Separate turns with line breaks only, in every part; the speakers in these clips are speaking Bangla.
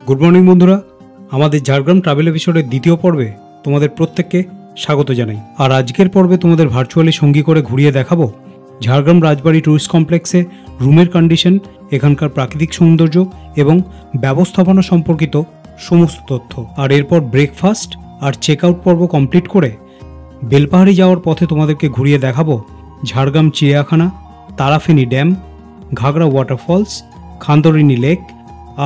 গুড মর্নিং বন্ধুরা, আমাদের ঝাড়গ্রাম ট্রাভেল এপিসোডের দ্বিতীয় পর্বে তোমাদের প্রত্যেককে স্বাগত জানাই। আর আজকের পর্বে তোমাদের ভার্চুয়ালি সঙ্গী করে ঘুরিয়ে দেখাবো ঝাড়গ্রাম রাজবাড়ি ট্যুরিস্ট কমপ্লেক্সে রুমের কন্ডিশন, এখানকার প্রাকৃতিক সৌন্দর্য এবং ব্যবস্থাপনা সম্পর্কিত সমস্ত তথ্য। আর এরপর ব্রেকফাস্ট আর চেক আউট পর্ব কমপ্লিট করে বেলপাহাড়ি যাওয়ার পথে তোমাদেরকে ঘুরিয়ে দেখাবো ঝাড়গ্রাম চিড়িয়াখানা, তারাফেনী ড্যাম, ঘাগড়া ওয়াটারফলস, খান্দরিনী লেক।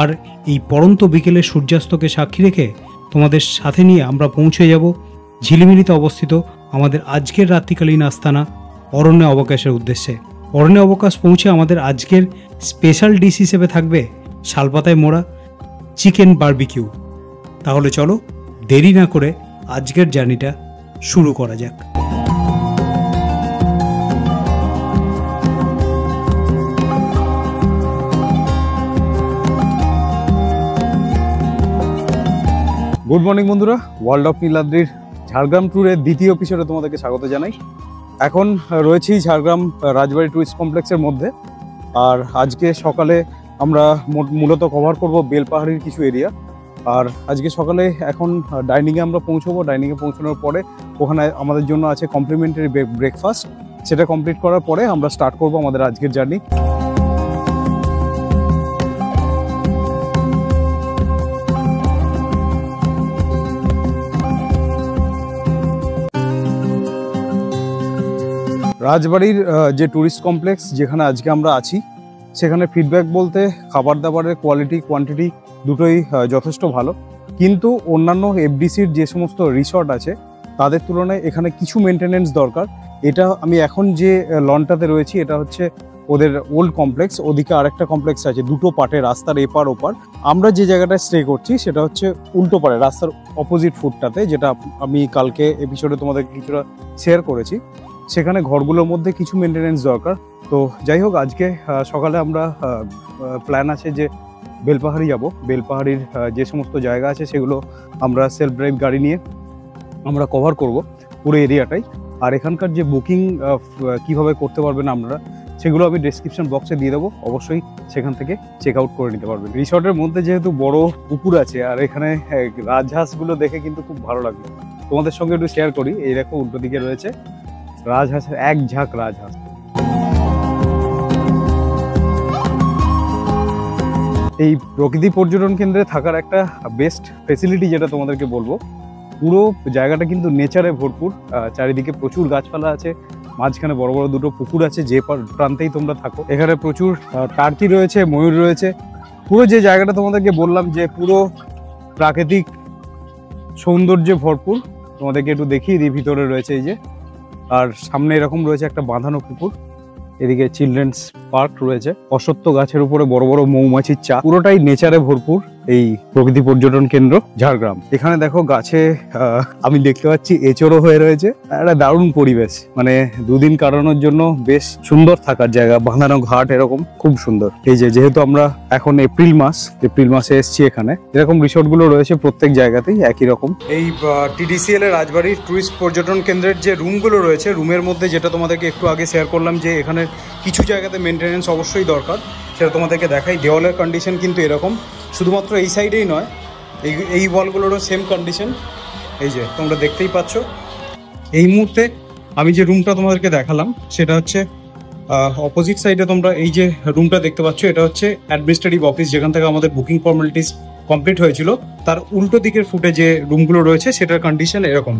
আর এই পড়ন্ত বিকেলে সূর্যাস্তকে সাক্ষী রেখে তোমাদের সাথে নিয়ে আমরা পৌঁছে যাব ঝিলিমিলিতে অবস্থিত আমাদের আজকের রাত্রিকালীন আস্তানা অরণ্য অবকাশের উদ্দেশ্যে। অরণ্য অবকাশ পৌঁছে আমাদের আজকের স্পেশাল ডিশ হিসেবে থাকবে শালপাতায় মোড়া চিকেন বারবিকিউ। তাহলে চলো দেরি না করে আজকের জার্নিটা শুরু করা যাক।
গুড মর্নিং বন্ধুরা, ওয়ার্ল্ড অফ নীলাদ্রির ঝাড়গ্রাম ট্যুরের দ্বিতীয় এপিসোডে তোমাদেরকে স্বাগত জানাই। এখন রয়েছি ঝাড়গ্রাম রাজবাড়ি টুরিস্ট কমপ্লেক্সের মধ্যে। আর আজকে সকালে আমরা মূলত কভার করব বেলপাহাড়ির কিছু এরিয়া। আর আজকে সকালে এখন ডাইনিংয়ে আমরা পৌঁছবো। ডাইনিংয়ে পৌঁছানোর পরে ওখানে আমাদের জন্য আছে কমপ্লিমেন্টারি ব্রেকফাস্ট। সেটা কমপ্লিট করার পরে আমরা স্টার্ট করব আমাদের আজকের জার্নি। রাজবাড়ির যে ট্যুরিস্ট কমপ্লেক্স যেখানে আজকে আমরা আছি, সেখানে ফিডব্যাক বলতে খাবার দাবারের কোয়ালিটি কোয়ান্টিটি দুটোই যথেষ্ট ভালো। কিন্তু অন্যান্য এফডিসির যে সমস্ত রিসর্ট আছে তাদের তুলনায় এখানে কিছু মেনটেনেন্স দরকার। এটা আমি এখন যে লনটাতে রয়েছি এটা হচ্ছে ওদের ওল্ড কমপ্লেক্স। ওদিকে আরেকটা কমপ্লেক্স আছে, দুটো পার্টে, রাস্তার এপার ওপার। আমরা যে জায়গাটায় স্টে করছি সেটা হচ্ছে উল্টো পাড়ে, রাস্তার অপোজিট ফুটটাতে, যেটা আমি কালকে এপিসোডে তোমাদের কিছুটা শেয়ার করেছি। সেখানে ঘরগুলোর মধ্যে কিছু মেনটেনেন্স দরকার। তো যাই হোক, আজকে সকালে আমরা প্ল্যান আছে যে বেলপাহাড়ি যাব। বেলপাহাড়ির যে সমস্ত জায়গা আছে সেগুলো আমরা সেলফ ড্রাইভ গাড়ি নিয়ে আমরা কভার করব পুরো এরিয়াটাই। আর এখানকার যে বুকিং কিভাবে করতে পারবেন আপনারা, সেগুলো আমি ডেসক্রিপশন বক্সে দিয়ে দেবো। অবশ্যই সেখান থেকে চেক আউট করে নিতে পারবেন। রিসর্টের মধ্যে যেহেতু বড় পুকুর আছে আর এখানে রাজহাঁসগুলো দেখে কিন্তু খুব ভালো লাগলো। তোমাদের সঙ্গে একটু শেয়ার করি। এই দেখো উল্টো দিকে রয়েছে রাজহাঁসের এক ঝাঁক রাজহাঁস। এই প্রকৃতি পর্যটন কেন্দ্রে থাকার একটা বেস্ট ফেসিলিটি যেটা তোমাদেরকে বলবো, পুরো জায়গাটা কিন্তু নেচারে ভরপুর। চারিদিকে প্রচুর গাছপালা আছে, মাঝখানে বড় বড় দুটো পুকুর আছে যে প্রান্তেই তোমরা থাকো। এখানে প্রচুর টার্কি রয়েছে, ময়ূর রয়েছে। পুরো যে জায়গাটা তোমাদেরকে বললাম যে পুরো প্রাকৃতিক সৌন্দর্যে ভরপুর, তোমাদেরকে একটু দেখিয়ে দিই। ভিতরে রয়েছে এই যে, আর সামনে এরকম রয়েছে একটা বাঁধানো পুকুর। এদিকে চিলড্রেন্স পার্ক রয়েছে, অশ্বত্থ গাছের উপরে বড় বড় মৌমাছির চা। পুরোটাই নেচারে ভরপুর এই প্রকৃতি পর্যটন কেন্দ্র ঝাড়গ্রাম। এখানে দেখো গাছে আমি দেখতে পাচ্ছি এঁচড়ও হয়ে রয়েছে। একটা দারুণ পরিবেশ, মানে দুদিন কাটানোর জন্য বেশ সুন্দর থাকার জায়গা। বাঁধানো ঘাট এরকম খুব সুন্দর। এই যে, যেহেতু আমরা এখন এপ্রিল মাসে এসছি, এখানে এরকম রিসোর্ট গুলো রয়েছে প্রত্যেক জায়গাতেই একই রকম। এই টিডিসিএল এর রাজবাড়ির টুরিস্ট পর্যটন কেন্দ্রের যে রুমগুলো রয়েছে, রুমের মধ্যে যেটা তোমাদেরকে একটু আগে শেয়ার করলাম যে এখানে কিছু জায়গাতে মেনটেনেন্স অবশ্যই দরকার, সেটা তোমাদেরকে দেখাই। দেওয়ালের কন্ডিশন কিন্তু এরকম, শুধুমাত্র এই সাইডেই নয়, এই ওয়ালগুলোরও সেম কন্ডিশন। এই যে তোমরা দেখতেই পাচ্ছ। এই মুহূর্তে আমি যে রুমটা তোমাদেরকে দেখালাম সেটা হচ্ছে অপোজিট সাইডে। তোমরা এই যে রুমটা দেখতে পাচ্ছ, এটা হচ্ছে অ্যাডমিনিস্ট্রেটিভ অফিস, যেখান থেকে আমাদের বুকিং ফর্মালিটিস কমপ্লিট হয়েছিল। তার উল্টো দিকের ফুটে যে রুমগুলো রয়েছে সেটার কন্ডিশন এরকম।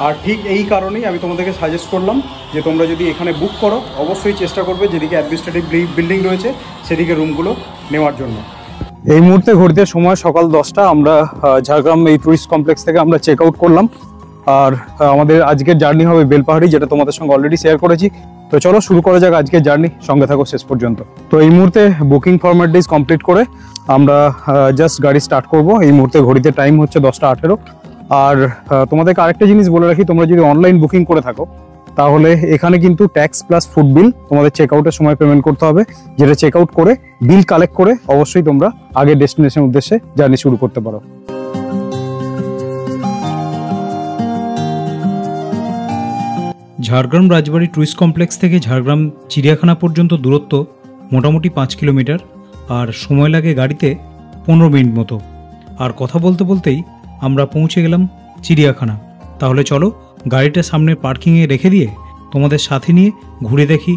আর ঠিক এই কারণেই আমি তোমাদেরকে সাজেস্ট করলাম যে তোমরা যদি এখানে বুক করো, অবশ্যই চেষ্টা করবে যেদিকে অ্যাডমিনিস্ট্রেটিভ বিল্ডিং রয়েছে সেদিকে রুমগুলো নেওয়ার জন্য। এই মুহূর্তে ঘড়িতে সময় সকাল 10টা। আমরা ঝাড়গ্রাম এই টুরিস্ট কমপ্লেক্স থেকে আমরা চেক আউট করলাম। আর আমাদের আজকের জার্নি হবে বেলপাহাড়ি, যেটা তোমাদের সঙ্গে অলরেডি শেয়ার করেছি। তো চলো শুরু করা যাক আজকের জার্নি, সঙ্গে থাকো শেষ পর্যন্ত। তো এই মুহূর্তে বুকিং ফর্মালিটিস কমপ্লিট করে আমরা জাস্ট গাড়ি স্টার্ট করব। এই মুহূর্তে ঘড়িতে টাইম হচ্ছে 10টা 18। আর তোমাদেরকে আরেকটা জিনিস বলে রাখি, তোমরা যদি অনলাইন বুকিং করে থাকো তাহলে এখানে কিন্তু ট্যাক্স প্লাস ফুড বিল তোমাদের চেক আউটের সময় পেমেন্ট করতে হবে, যেটা চেক আউট করে বিল কালেক্ট করে অবশ্যই তোমরা আগে ডেস্টিনেশন উদ্দেশ্যে জার্নি শুরু করতে পারো।
ঝাড়গ্রাম রাজবাড়ি টুরিস্ট কমপ্লেক্স থেকে ঝাড়গ্রাম চিড়িয়াখানা পর্যন্ত দূরত্ব মোটামুটি 5 কিলোমিটার। আর সময় লাগে গাড়িতে 15 মিনিট মতো। আর কথা বলতে বলতেই আমরা পৌঁছে গেলাম চিড়িয়াখানা। তাহলে চলো গাড়িটা সামনে পার্কিংয়ে রেখে দিয়ে তোমাদের সাথে নিয়ে ঘুরে দেখি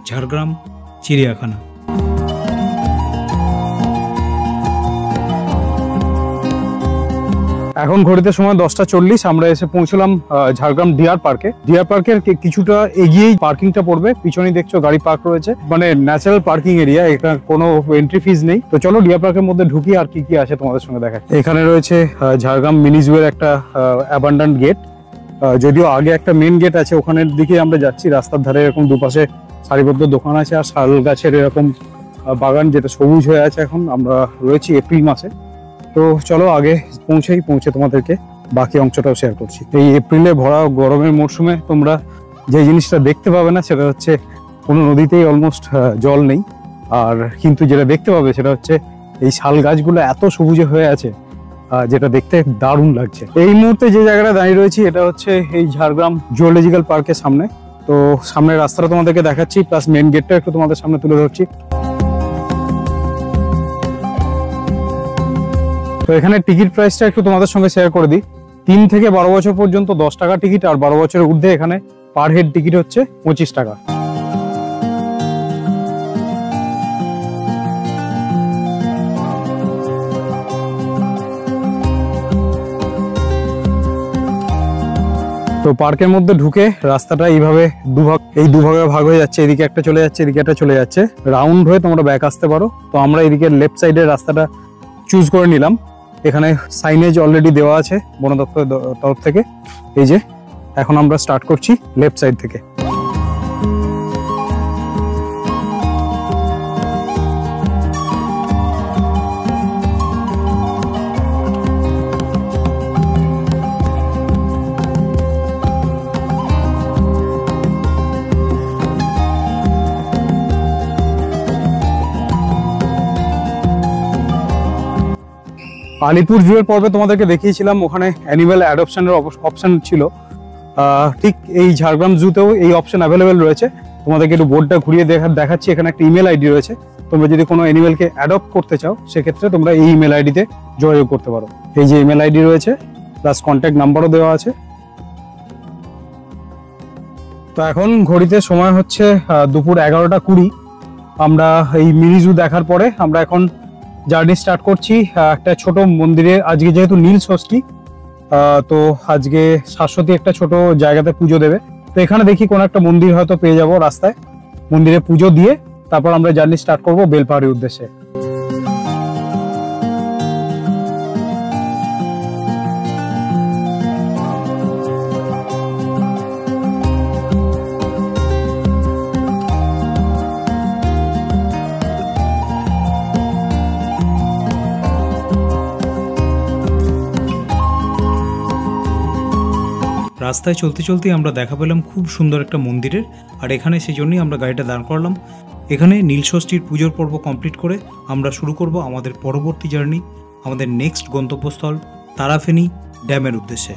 ঝাড়গ্রাম চিড়িয়াখানা।
এখন ঘড়িতে সময় 10:40। আমরা এসে পৌঁছলাম ঝাড়গ্রাম ডিয়ার পার্কে। ডিয়ার পার্কের কিছুটা এগিয়েই পার্কিংটা পড়বে। পিছনেই দেখছো গাড়ি পার্ক রয়েছে, মানে ন্যাচারাল পার্কিং এরিয়া, এটা কোনো এন্ট্রি ফিজ নেই। তো চলো ডিয়ার পার্কের মধ্যে ঢুকি আর কি কি আছে তোমাদের সঙ্গে দেখা। এখানে রয়েছে ঝাড়গ্রাম মিনি জুয়ের একটা অ্যাবান্ডান্ট গেট। যদিও আগে একটা মেন গেট আছে, ওখানের দিকে আমরা যাচ্ছি। রাস্তার ধারে এরকম দুপাশে সারিবদ্ধ দোকান আছে আর শাল গাছের এরকম বাগান, যেটা সবুজ হয়ে আছে। এখন আমরা রয়েছি এপ্রিল মাসে। তো চলো আগে পৌঁছে তোমাদেরকে বাকি অংশটাও শেয়ার করছি। এই এপ্রিলে ভরা গরমের মরশুমে তোমরা যে জিনিসটা দেখতে পাবে না সেটা হচ্ছে কোনো নদীতেই অলমোস্ট জল নেই। আর কিন্তু যেটা দেখতে পাবে সেটা হচ্ছে এই শাল গাছগুলো এত সবুজে হয়ে আছে, যেটা দেখতে দারুণ লাগছে। এই মুহূর্তে যে জায়গাটা দাঁড়িয়ে রয়েছি এটা হচ্ছে এই ঝাড়গ্রাম জুওলজিক্যাল পার্কের সামনে। তো সামনের রাস্তাটা তোমাদেরকে দেখাচ্ছি, প্লাস মেন গেটটা একটু তোমাদের সামনে তুলে ধরছি। তো এখানে টিকিট প্রাইসটা একটু তোমাদের সঙ্গে শেয়ার করে দিই। 3 থেকে 12 বছর পর্যন্ত 10 টাকা টিকিট, আর 12 বছরের ঊর্ধ্বে এখানে পার হেড টিকিট হচ্ছে 25 টাকা। তো পার্কের মধ্যে ঢুকে রাস্তাটা এইভাবে দুভাগে ভাগ হয়ে যাচ্ছে। এদিকে একটা চলে যাচ্ছে, এদিকে একটা চলে যাচ্ছে। রাউন্ড হয়ে তোমরা ব্যাক আসতে পারো। তো আমরা এদিকে লেফট সাইডের রাস্তাটা চুজ করে নিলাম। এখানে সাইনেজ অলরেডি দেওয়া আছে বন দপ্তরের তরফ থেকে। এই যে এখন আমরা স্টার্ট করছি লেফট সাইড থেকে। আলিপুর জুয়ের পর্বে তোমাদেরকে দেখিয়েছিলাম, ওখানে অ্যানিম্যাল অ্যাডপশনের অপশন ছিল। ঠিক এই ঝাড়গ্রাম জুতেও এই অপশন অ্যাভেলেবেল রয়েছে। তোমাদেরকে একটু বোর্ডটা ঘুরিয়ে দেখাচ্ছি। এখানে একটা ইমেল আইডি রয়েছে। তোমরা যদি কোনো অ্যানিম্যালকে অ্যাডপ্ট করতে চাও সেক্ষেত্রে তোমরা এই ইমেল আইডিতে যোগাযোগ করতে পারো। এই যে ইমেল আইডি রয়েছে, প্লাস কন্ট্যাক্ট নাম্বারও দেওয়া আছে। তো এখন ঘড়িতে সময় হচ্ছে দুপুর 11:20। আমরা এই মিনি জু দেখার পরে আমরা এখন জার্নি স্টার্ট করছি একটা ছোট মন্দিরে। আজকে যেহেতু নীল ষষ্ঠী, তো আজকে শাশ্বতী একটা ছোট জায়গাতে পুজো দেবে। তো এখানে দেখি কোনো একটা মন্দির হয়তো পেয়ে যাব রাস্তায়। মন্দিরে পুজো দিয়ে তারপর আমরা জার্নি স্টার্ট করব বেলপাহাড়ির উদ্দেশ্যে।
রাস্তায় চলতে চলতে আমরা দেখা পেলাম খুব সুন্দর একটা মন্দিরের, আর এখানে সেই জন্যই আমরা গাড়িটা দাঁড় করালাম। এখানে নীলষষ্ঠীর পুজোর পর্ব কমপ্লিট করে আমরা শুরু করব আমাদের পরবর্তী জার্নি, আমাদের নেক্সট গন্তব্যস্থল তারাফেনী ড্যামের উদ্দেশ্যে।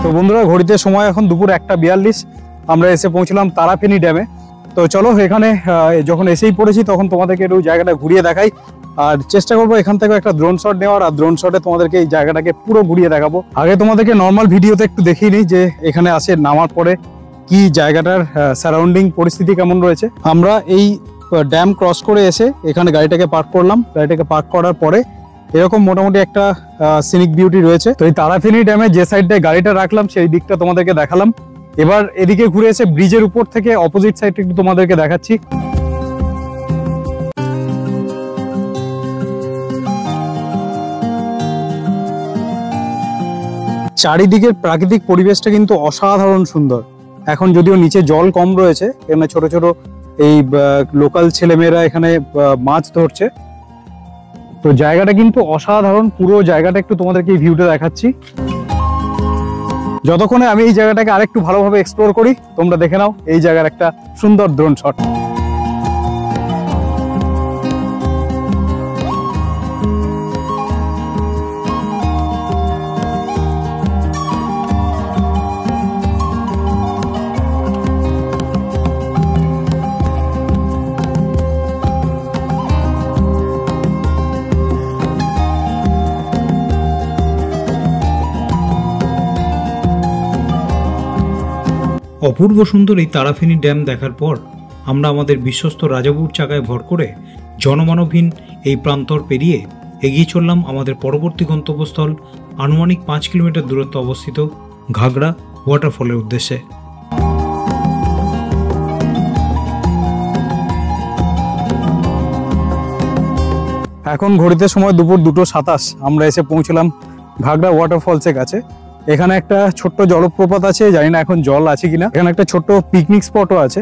তো বন্ধুরা, ঘড়িতে সময় এখন দুপুর 1:42। আমরা এসে পৌঁছলাম তারাফেনী ড্যামে। তো চলো এখানে যখন এসেই পড়েছি তখন তোমাদেরকে একটু জায়গাটা ঘুরিয়ে দেখাই, আর চেষ্টা করবো এখান থেকে একটা ড্রোন শট নেওয়ার। আর ড্রোন শটে তোমাদেরকে এই জায়গাটাকে পুরো ঘুরিয়ে দেখাবো। আগে তোমাদেরকে নর্মাল ভিডিওতে একটু দেখিয়ে নিই যে এখানে আসে নামার পরে কি জায়গাটার সারাউন্ডিং পরিস্থিতি কেমন রয়েছে। আমরা এই ড্যাম ক্রস করে এসে এখানে গাড়িটাকে পার্ক করলাম। গাড়িটাকে পার্ক করার পরে এরকম মোটামুটি একটা সিনিক বিউটি রয়েছে। তো এই তারাফেনী ড্যামে যে সাইডটায় গাড়িটা রাখলাম সেই দিকটা তোমাদেরকে দেখালাম। এবার এদিকে ঘুরে এসে ব্রিজের উপর থেকে অপোজিট সাইডটা একটু তোমাদেরকে দেখাচ্ছি। চারিদিকের প্রাকৃতিক পরিবেশটা কিন্তু অসাধারণ সুন্দর। এখন যদিও নিচে জল কম রয়েছে, এখানে ছোট ছোট এই লোকাল ছেলেমেয়েরা এখানে মাছ ধরছে। তো জায়গাটা কিন্তু অসাধারণ। পুরো জায়গাটা একটু তোমাদেরকে এই ভিউটা দেখাচ্ছি। যতক্ষণে আমি এই জায়গাটাকে আরেকটু ভালোভাবে এক্সপ্লোর করি, তোমরা দেখে নাও এই জায়গার একটা সুন্দর ড্রোন শট।
অপূর্ব সুন্দর এই তারাফেনী ড্যাম দেখার পর আমরা আমাদের বিশ্বস্ত রাজাবুর চাকায় ভর করে জনমানবহীন এই প্রান্তর পেরিয়ে এগিয়ে চললাম আমাদের পরবর্তী গন্তব্যস্থল আনুমানিক 5 কিলোমিটার দূরত্বে অবস্থিত ঘাগড়া ওয়াটারফলের উদ্দেশ্যে।
এখন ঘড়িতে সময় দুপুর 2:27। আমরা এসে পৌঁছলাম ঘাগড়া ওয়াটারফলসের কাছে। এখানে একটা ছোট্ট জলপ্রপাত আছে, জানি না এখন জল আছে কিনা। এখানে একটা ছোট্ট পিকনিক স্পটও আছে।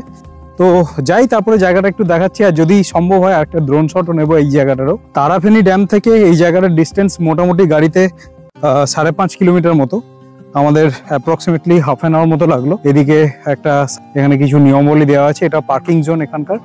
তো যাই, তারপরে জায়গাটা একটু দেখাচ্ছি, আর যদি সম্ভব হয় একটা ড্রোন শটও নেবো এই জায়গাটারও। তারাফেনী ড্যাম থেকে এই জায়গাটার ডিস্টেন্স মোটামুটি গাড়িতে 5.5 কিলোমিটার মতো। আমাদের অ্যাপ্রক্সিমেটলি হাফ অ্যান আওয়ার মতো লাগলো। এদিকে একটা এখানে কিছু নিয়মাবলী দেওয়া আছে, এটা পার্কিং জোন এখানকার।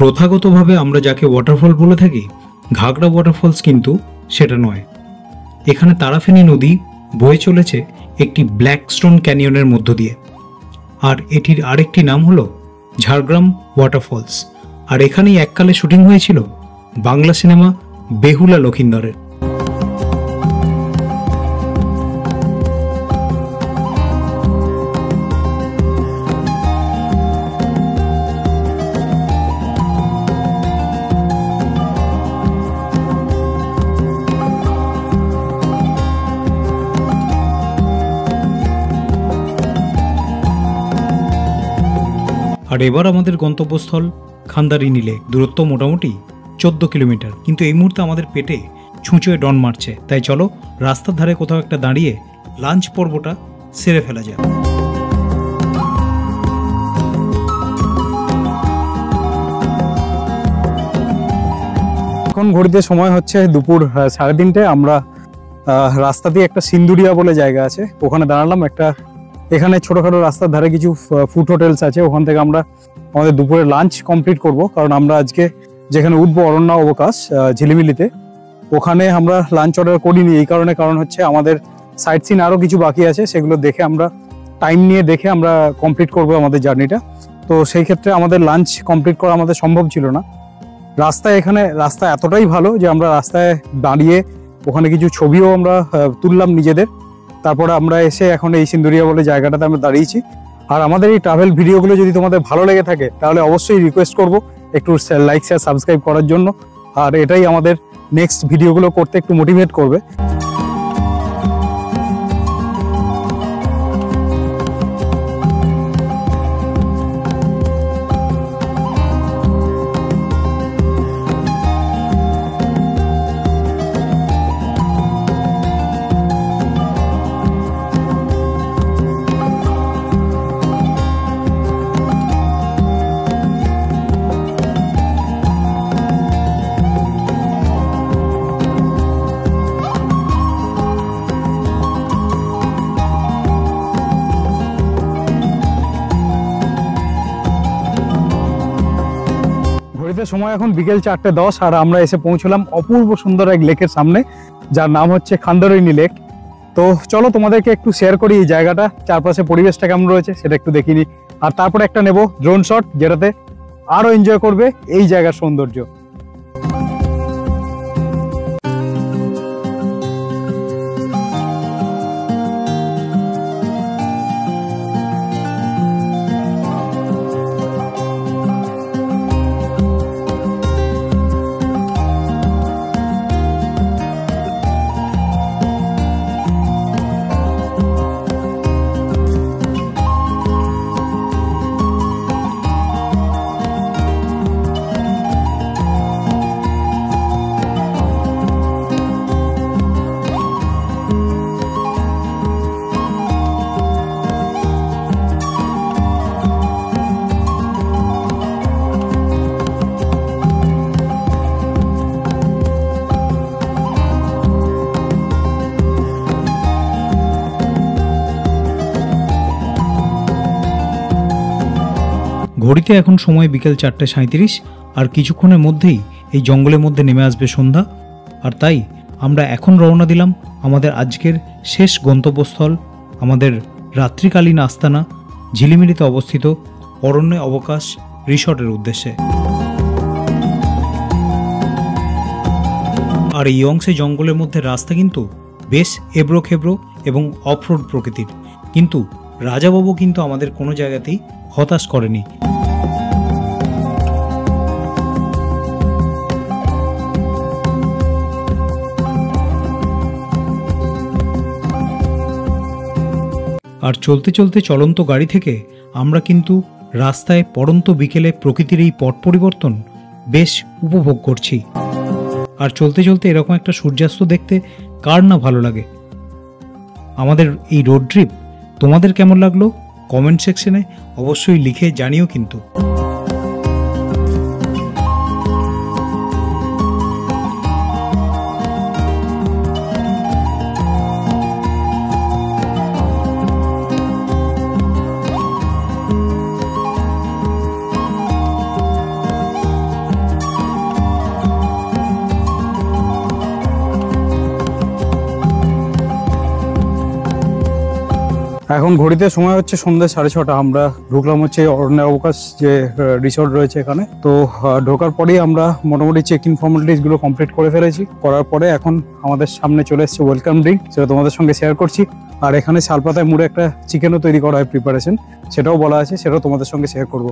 প্রথাগতভাবে আমরা যাকে ওয়াটারফল বলে থাকি, ঘাগড়া ওয়াটারফলস কিন্তু সেটা নয়। এখানে তারাফেনী নদী বয়ে চলেছে একটি ব্ল্যাক স্টোন ক্যানিয়নের মধ্য দিয়ে, আর এটির আরেকটি নাম হলো ঝাড়গ্রাম ওয়াটারফলস। আর এখানেই এককালে শুটিং হয়েছিল বাংলা সিনেমা বেহুলা লখিন্দরের। আর এবার আমাদের গন্তব্যস্থল খান্দারিনী লেক। দূরত্ব মোটামুটি 14 কিলোমিটার, কিন্তু এই মুহূর্তে আমাদের পেটে ছুঁচোয় ডন মারছে। তাই চলো রাস্তার ধারে কোথাও একটা দাঁড়িয়ে লাঞ্চ পর্বটা সেরে ফেলা যায়।
এখন ঘড়িতে সময় হচ্ছে দুপুর 3:30। আমরা রাস্তা দিয়ে একটা সিন্দুরিয়া বলে জায়গা আছে, ওখানে দাঁড়ালাম। এখানে ছোটখাটো রাস্তার ধারে কিছু ফুড হোটেলস আছে, ওখান থেকে আমরা আমাদের দুপুরে লাঞ্চ কমপ্লিট করব। কারণ আমরা আজকে যেখানে উঠবো অরণ্য অবকাশ ঝিলিমিলিতে, ওখানে আমরা লাঞ্চ অর্ডার করিনি এই কারণ হচ্ছে আমাদের সাইট সিন আরও কিছু বাকি আছে, সেগুলো দেখে আমরা টাইম নিয়ে দেখে আমরা কমপ্লিট করব আমাদের জার্নিটা। তো সেই ক্ষেত্রে আমাদের লাঞ্চ কমপ্লিট করা আমাদের সম্ভব ছিল না। রাস্তা এতটাই ভালো যে আমরা রাস্তায় দাঁড়িয়ে ওখানে কিছু ছবিও আমরা তুললাম নিজেদের। তারপরে আমরা এসে এখন এই সিন্দুরিয়া বলে জায়গাটাতে আমরা দাঁড়িয়েছি। আর আমাদের এই ট্রাভেল ভিডিওগুলো যদি তোমাদের ভালো লেগে থাকে, তাহলে অবশ্যই রিকোয়েস্ট করব একটু লাইক শেয়ার সাবস্ক্রাইব করার জন্য। আর এটাই আমাদের নেক্সট ভিডিওগুলো করতে একটু মোটিভেট করবে। সময় এখন বিকেল 4:10, আর আমরা এসে পৌঁছলাম অপূর্ব সুন্দর এক লেকের সামনে, যার নাম হচ্ছে খান্দারিনী লেক। তো চলো তোমাদেরকে একটু শেয়ার করি এই জায়গাটা, চারপাশে পরিবেশটা কেমন রয়েছে সেটা একটু দেখিনি। আর তারপরে একটা নেব ড্রোন শট, যেটাতে আরো এনজয় করবে এই জায়গার সৌন্দর্য।
ঘড়িতে এখন সময় বিকেল 4:37, আর কিছুক্ষণের মধ্যেই এই জঙ্গলের মধ্যে নেমে আসবে সন্ধ্যা। আর তাই আমরা এখন রওনা দিলাম আমাদের আজকের শেষ গন্তব্যস্থল, আমাদের রাত্রিকালীন আস্তানা ঝিলিমিলিতে অবস্থিত অরণ্য অবকাশ রিসর্টের উদ্দেশ্যে। আর এই অংশে জঙ্গলের মধ্যে রাস্তা কিন্তু বেশ এবড়ো খেবড়ো এবং অফরোড প্রকৃতির, কিন্তু রাজাবাবু কিন্তু আমাদের কোনো জায়গাতেই হতাশ করেনি। আর চলতে চলতে চলন্ত গাড়ি থেকে আমরা কিন্তু রাস্তায় পড়ন্ত বিকেলে প্রকৃতির এই পট পরিবর্তন বেশ উপভোগ করছি। আর চলতে চলতে এরকম একটা সূর্যাস্ত দেখতে কার না ভালো লাগে। আমাদের এই রোড ট্রিপ তোমাদের কেমন লাগলো কমেন্ট সেকশনে অবশ্যই লিখে জানিও কিন্তু।
এখন ঘড়িতে সময় হচ্ছে সন্ধ্যে 6:30। আমরা ঢুকলাম হচ্ছে অরণ্য অবকাশ যে রিসর্ট রয়েছে এখানে। তো ঢোকার পরেই আমরা মোটামুটি চেক ইন ফর্মালিটিসগুলো কমপ্লিট করে ফেলেছি। করার পরে এখন আমাদের সামনে চলে এসেছে ওয়েলকাম ড্রিঙ্ক, সেটা তোমাদের সঙ্গে শেয়ার করছি। আর এখানে শালপাতায় মুড়ে একটা চিকেনও তৈরি করা হয় প্রিপারেশন, সেটাও বলা আছে, সেটাও তোমাদের সঙ্গে শেয়ার করব।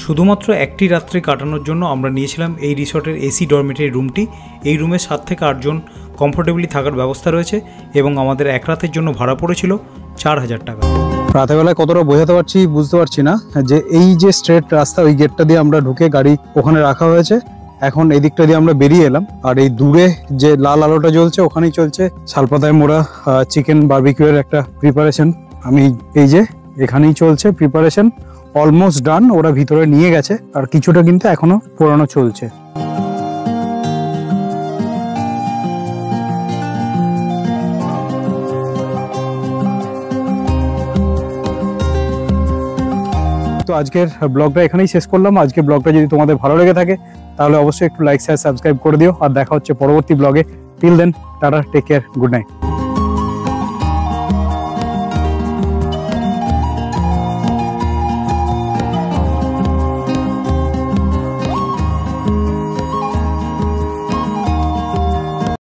শুধুমাত্র একটি রাত্রি কাটানোর জন্য আমরা নিয়েছিলাম এই রিসর্টের এসি ডরমিটারি রুমটি। এই রুমে 7 থেকে 8 জন কমফোর্টেবলি থাকার ব্যবস্থা রয়েছে এবং আমাদের এক রাতের জন্য ভাড়া পড়েছিল 4000 টাকা।
রাতেবেলায় কতটা বোঝাতে পারছি বুঝতে পারছি না, যে এই যে স্ট্রেট রাস্তা ওই গেটটা দিয়ে আমরা ঢুকে গাড়ি ওখানে রাখা হয়েছে। এখন এই দিকটা দিয়ে আমরা বেরিয়ে এলাম, আর এই দূরে যে লাল আলোটা জ্বলছে ওখানেই চলছে শালপাতায় মোড়া চিকেন বারবিকিউ এর একটা প্রিপারেশন। আমি এই যে এখানেই চলছে প্রিপারেশন, অলমোস্ট ডান, ওরা ভিতরে নিয়ে গেছে, আর কিছুটা কিন্তু এখনো পোড়ানো চলছে। তো আজকের ব্লগটা এখানেই শেষ করলাম। আজকের ব্লগটা যদি তোমাদের ভালো লেগে থাকে তাহলে অবশ্যই একটু লাইক শেয়ার সাবস্ক্রাইব করে দিও, আর দেখা হচ্ছে পরবর্তী ব্লগে। Till then, tata, take care, good night.